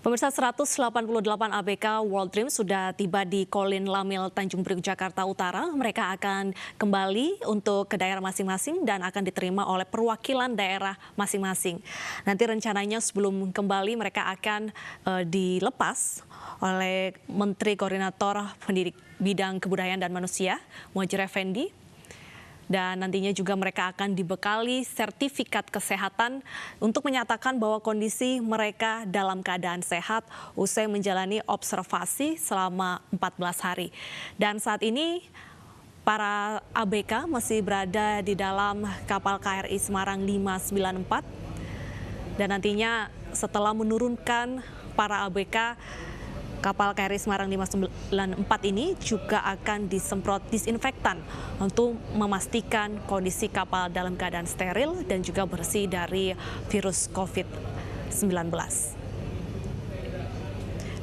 Pemirsa, 188 ABK World Dream sudah tiba di Kolin Lamil, Tanjung Priok, Jakarta Utara. Mereka akan kembali untuk ke daerah masing-masing dan akan diterima oleh perwakilan daerah masing-masing. Nanti rencananya sebelum kembali mereka akan dilepas oleh Menteri Koordinator Pendidik Bidang Kebudayaan dan Manusia, Muhadjir Effendi. Dan nantinya juga mereka akan dibekali sertifikat kesehatan untuk menyatakan bahwa kondisi mereka dalam keadaan sehat usai menjalani observasi selama 14 hari. Dan saat ini para ABK masih berada di dalam kapal KRI Semarang 594 dan nantinya setelah menurunkan para ABK, kapal KRI Semarang 594 ini juga akan disemprot disinfektan untuk memastikan kondisi kapal dalam keadaan steril dan juga bersih dari virus COVID-19.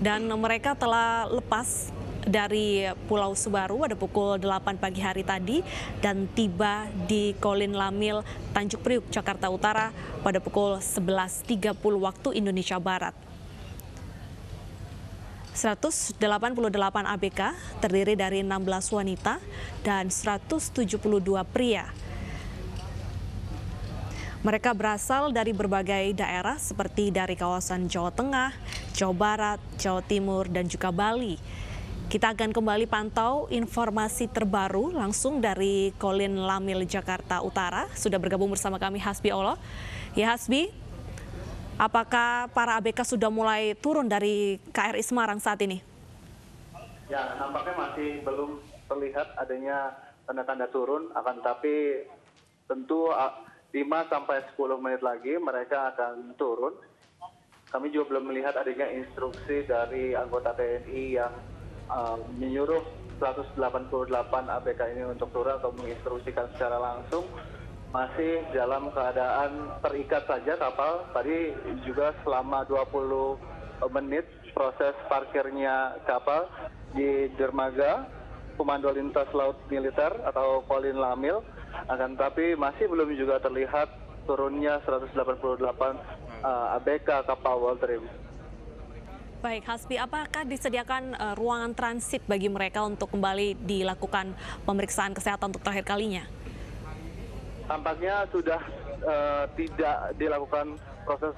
Dan mereka telah lepas dari Pulau Sebaru pada pukul 8 pagi hari tadi dan tiba di Kolin Lamil, Tanjung Priok, Jakarta Utara pada pukul 11.30 waktu Indonesia Barat. 188 ABK terdiri dari 16 wanita dan 172 pria. Mereka berasal dari berbagai daerah seperti dari kawasan Jawa Tengah, Jawa Barat, Jawa Timur, dan juga Bali. Kita akan kembali pantau informasi terbaru langsung dari Kolin Lamil, Jakarta Utara. Sudah bergabung bersama kami Hasbi Allah. Ya Hasbi, apakah para ABK sudah mulai turun dari KRI Semarang saat ini? Ya, nampaknya masih belum terlihat adanya tanda-tanda turun, akan tetapi tentu 5-10 menit lagi mereka akan turun. Kami juga belum melihat adanya instruksi dari anggota TNI yang menyuruh 188 ABK ini untuk turun atau menginstruksikan secara langsung. Masih dalam keadaan terikat saja kapal. Tadi juga selama 20 menit proses parkirnya kapal di dermaga Komando Lintas Laut Militer atau Kolin Lamil. Akan tetapi masih belum juga terlihat turunnya 188 ABK kapal World Dream. Baik, Hasbi, apakah disediakan ruangan transit bagi mereka untuk kembali dilakukan pemeriksaan kesehatan untuk terakhir kalinya? Tampaknya sudah tidak dilakukan proses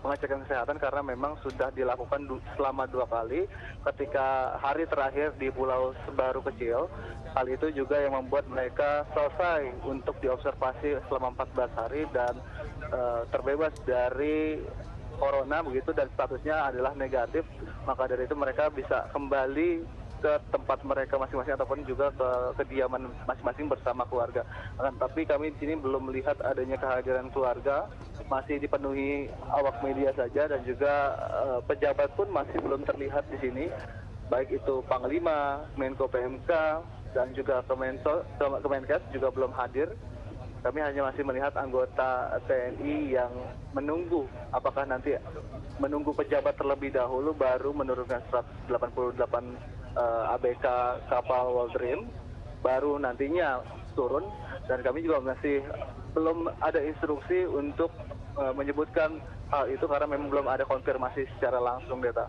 pengecekan kesehatan karena memang sudah dilakukan selama 2 kali. Ketika hari terakhir di Pulau Sebaru kecil, hal itu juga yang membuat mereka selesai untuk diobservasi selama 14 hari dan terbebas dari corona begitu, dan statusnya adalah negatif. Maka dari itu mereka bisa kembali ke tempat mereka masing-masing ataupun juga ke kediaman masing-masing bersama keluarga. Tapi kami di sini belum melihat adanya kehadiran keluarga, masih dipenuhi awak media saja dan juga pejabat pun masih belum terlihat di sini, baik itu Panglima, Menko PMK dan juga Kemenkes juga belum hadir. Kami hanya masih melihat anggota TNI yang menunggu apakah nanti menunggu pejabat terlebih dahulu baru menurunkan 188 ABK kapal World Dream, baru nantinya turun. Dan kami juga masih belum ada instruksi untuk menyebutkan hal itu karena memang belum ada konfirmasi secara langsung, Deta.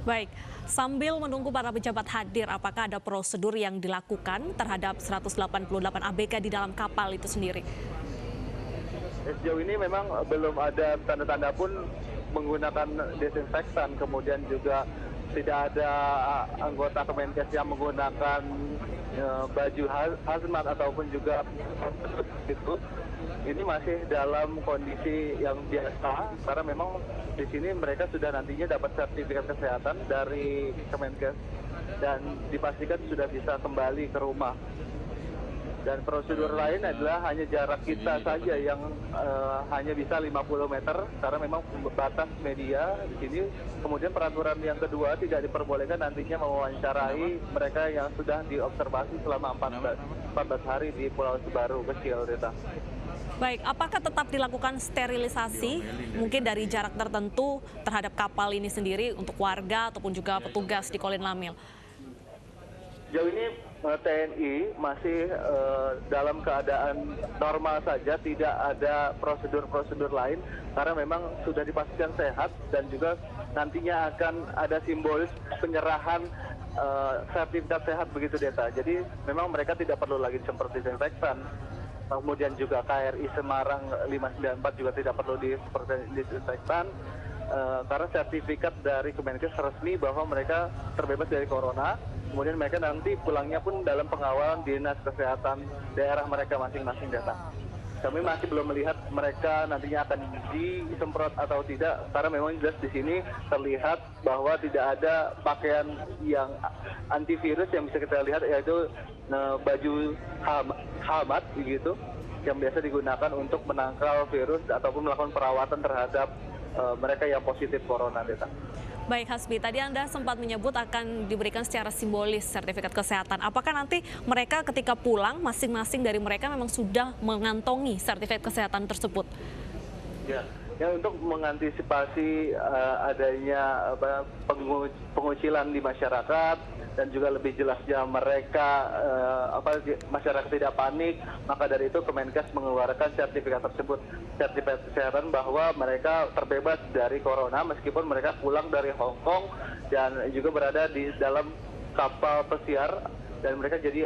Baik, sambil menunggu para pejabat hadir, apakah ada prosedur yang dilakukan terhadap 188 ABK di dalam kapal itu sendiri? Sejauh ini memang belum ada tanda-tanda pun menggunakan desinfektan, kemudian juga tidak ada anggota Kemenkes yang menggunakan baju hazmat ataupun juga itu. Ini masih dalam kondisi yang biasa karena memang di sini mereka sudah nantinya dapat sertifikat kesehatan dari Kemenkes dan dipastikan sudah bisa kembali ke rumah. Dan prosedur lain adalah hanya jarak kita saja yang hanya bisa 50 meter karena memang batas media di sini. Kemudian peraturan yang kedua, tidak diperbolehkan nantinya mewawancarai mereka yang sudah diobservasi selama 14 hari di Pulau Sebaru kecil, Rita. Baik, apakah tetap dilakukan sterilisasi mungkin dari jarak tertentu terhadap kapal ini sendiri untuk warga ataupun juga petugas di Kolin Lamil? Sejauh ini TNI masih dalam keadaan normal saja, tidak ada prosedur-prosedur lain karena memang sudah dipastikan sehat dan juga nantinya akan ada simbolis penyerahan sertifikat sehat begitu Deta. Jadi memang mereka tidak perlu lagi disemprot disinfektan. Kemudian juga KRI Semarang 594 juga tidak perlu disinfektan karena sertifikat dari Kemenkes resmi bahwa mereka terbebas dari corona. Kemudian mereka nanti pulangnya pun dalam pengawalan Dinas Kesehatan daerah mereka masing-masing Deta. Kami masih belum melihat mereka nantinya akan disemprot atau tidak karena memang jelas di sini terlihat bahwa tidak ada pakaian yang antivirus yang bisa kita lihat, yaitu baju helmet begitu yang biasa digunakan untuk menangkal virus ataupun melakukan perawatan terhadap mereka yang positif corona Deta. Baik Hasbi, tadi Anda sempat menyebut akan diberikan secara simbolis sertifikat kesehatan. Apakah nanti mereka ketika pulang, masing-masing dari mereka memang sudah mengantongi sertifikat kesehatan tersebut? Ya untuk mengantisipasi adanya pengucilan di masyarakat dan juga lebih jelasnya mereka masyarakat tidak panik, maka dari itu Kemenkes mengeluarkan sertifikat tersebut, sertifikat kesehatan bahwa mereka terbebas dari corona meskipun mereka pulang dari Hong Kong dan juga berada di dalam kapal pesiar dan mereka jadi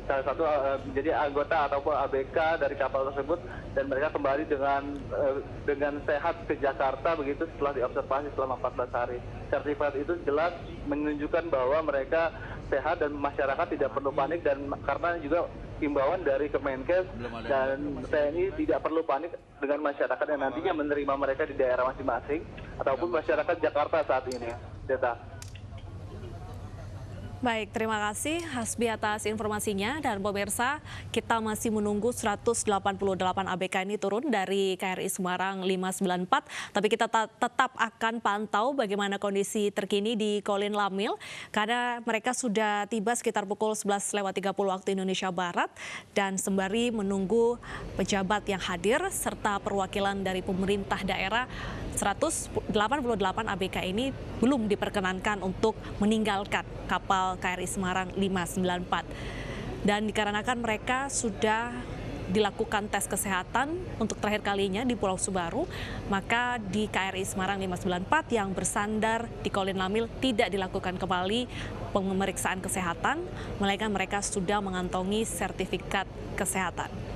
salah satu menjadi anggota ataupun ABK dari kapal tersebut dan mereka kembali dengan sehat ke Jakarta begitu setelah diobservasi selama 14 hari. Sertifikat itu jelas menunjukkan bahwa mereka sehat dan masyarakat tidak perlu panik dan karena juga himbauan dari Kemenkes dan TNI tidak perlu panik dengan masyarakat yang nantinya menerima mereka di daerah masing-masing ataupun masyarakat Jakarta saat ini. Deta. Baik, terima kasih Hasbi atas informasinya dan pemirsa, kita masih menunggu 188 ABK ini turun dari KRI Semarang 594, tapi kita tetap akan pantau bagaimana kondisi terkini di Kolin Lamil karena mereka sudah tiba sekitar pukul 11.30 waktu Indonesia Barat dan sembari menunggu pejabat yang hadir serta perwakilan dari pemerintah daerah. 188 ABK ini belum diperkenankan untuk meninggalkan kapal KRI Semarang 594. Dan dikarenakan mereka sudah dilakukan tes kesehatan untuk terakhir kalinya di Pulau Sebaru, maka di KRI Semarang 594 yang bersandar di Kolin Lamil tidak dilakukan kembali pemeriksaan kesehatan, melainkan mereka sudah mengantongi sertifikat kesehatan.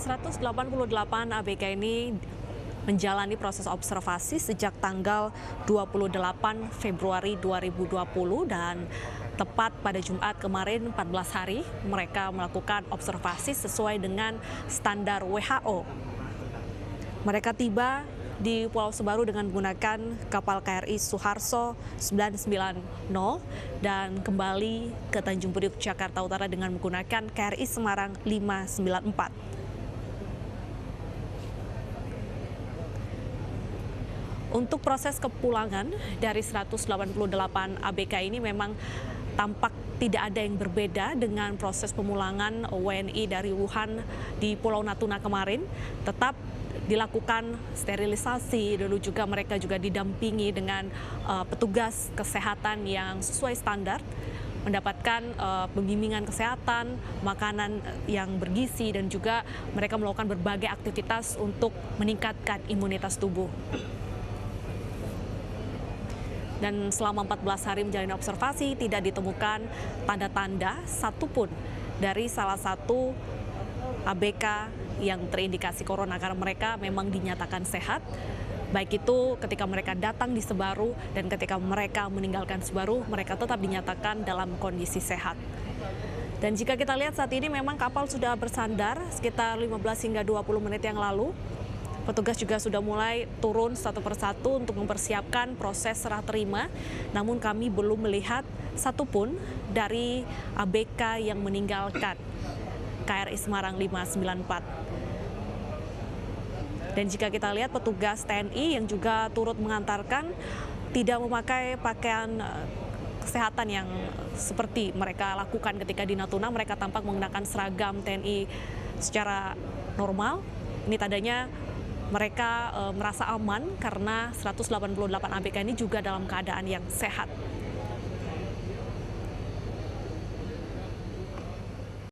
.188 ABK ini menjalani proses observasi sejak tanggal 28 Februari 2020 dan tepat pada Jumat kemarin 14 hari mereka melakukan observasi sesuai dengan standar WHO. Mereka tiba di Pulau Sebaru dengan menggunakan kapal KRI Suharto 990 dan kembali ke Tanjung Priok, Jakarta Utara dengan menggunakan KRI Semarang 594. Untuk proses kepulangan dari 188 ABK ini memang tampak tidak ada yang berbeda dengan proses pemulangan WNI dari Wuhan di Pulau Natuna kemarin. Tetap dilakukan sterilisasi, dulu juga mereka juga didampingi dengan petugas kesehatan yang sesuai standar, mendapatkan pembimbingan kesehatan, makanan yang bergizi, dan juga mereka melakukan berbagai aktivitas untuk meningkatkan imunitas tubuh. Dan selama 14 hari menjalani observasi, tidak ditemukan tanda-tanda satupun dari salah satu ABK yang terindikasi corona karena mereka memang dinyatakan sehat. Baik itu ketika mereka datang di Sebaru dan ketika mereka meninggalkan Sebaru, mereka tetap dinyatakan dalam kondisi sehat. Dan jika kita lihat saat ini memang kapal sudah bersandar sekitar 15 hingga 20 menit yang lalu. Petugas juga sudah mulai turun satu persatu untuk mempersiapkan proses serah terima. Namun kami belum melihat satupun dari ABK yang meninggalkan KRI Semarang 594. Dan jika kita lihat petugas TNI yang juga turut mengantarkan tidak memakai pakaian kesehatan yang seperti mereka lakukan ketika di Natuna. Mereka tampak menggunakan seragam TNI secara normal. Ini tandanya mereka merasa aman karena 188 ABK ini juga dalam keadaan yang sehat.